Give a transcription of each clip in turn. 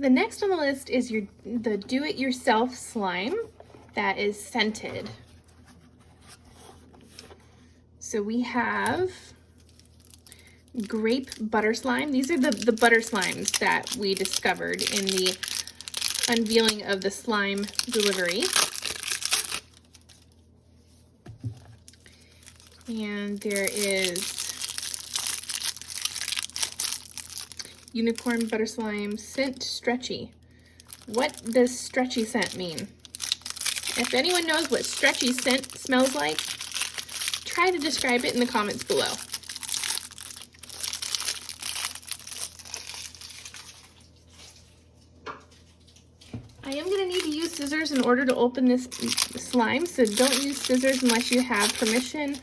So the next on the list is the do-it-yourself slime that is scented. So we have Grape butter slime. These are the butter slimes that we discovered in the unveiling of the slime delivery. And there is unicorn butter slime scent stretchy. What does stretchy scent mean? If anyone knows what stretchy scent smells like, try to describe it in the comments below. I am going to need to use scissors in order to open this slime, so don't use scissors unless you have permission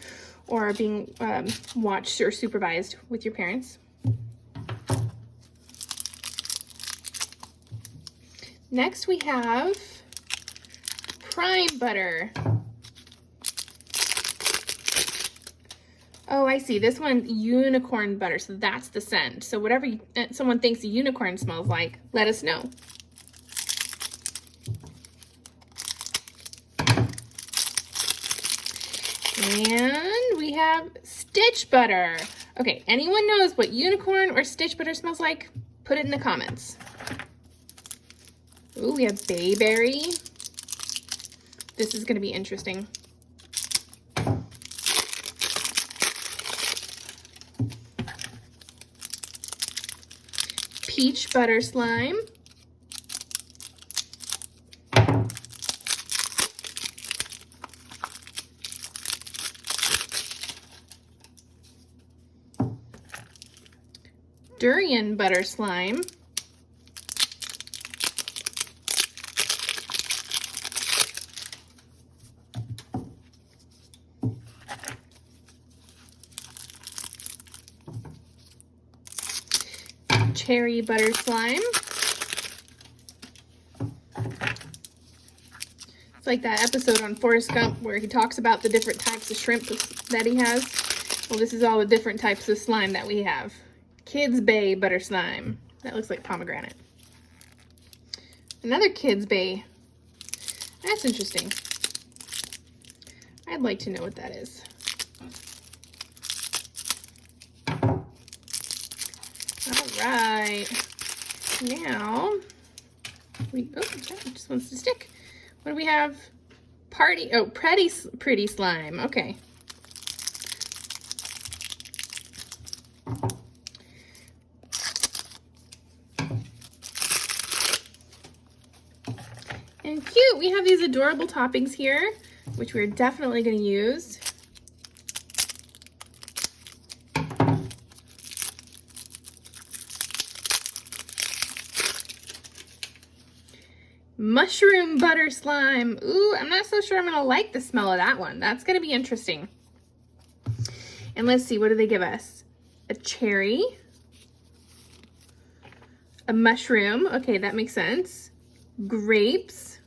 or are being watched or supervised with your parents. Next we have prime butter. Oh, I see. This one's unicorn butter, so that's the scent. So whatever someone thinks a unicorn smells like, let us know. And we have stitch butter. Okay, anyone knows what unicorn or stitch butter smells like? Put it in the comments. Ooh, we have bayberry. This is going to be interesting. Peach butter slime. Durian butter slime. Cherry butter slime. It's like that episode on Forrest Gump where he talks about the different types of shrimp that he has. Well, this is all the different types of slime that we have. Kids Bay butter slime. That looks like pomegranate. Another Kids Bay. That's interesting. I'd like to know what that is. All right. Now, that just wants to stick. What do we have? Pretty slime. Okay. And cute, we have these adorable toppings here, which we're definitely going to use. Mushroom butter slime. Ooh, I'm not so sure I'm gonna like the smell of that one. That's gonna be interesting. And let's see, what do they give us? A cherry. A mushroom. Okay, that makes sense. Grapes.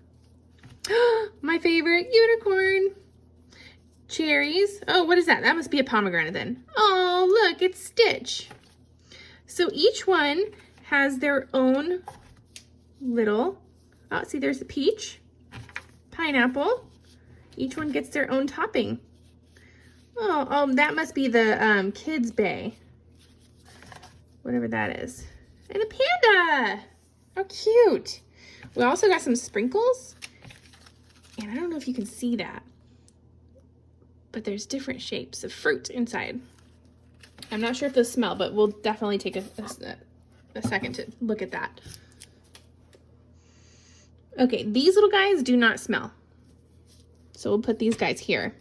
My favorite, unicorn. Cherries. Oh, what is that? That must be a pomegranate then. Oh, look, it's Stitch. So each one has their own little... Oh, see, there's a peach, pineapple. Each one gets their own topping. Oh, that must be the Kids Bay. Whatever that is. And a panda. How cute. We also got some sprinkles. And I don't know if you can see that, but there's different shapes of fruit inside. I'm not sure if those smell, but we'll definitely take a second to look at that. Okay, these little guys do not smell. So we'll put these guys here.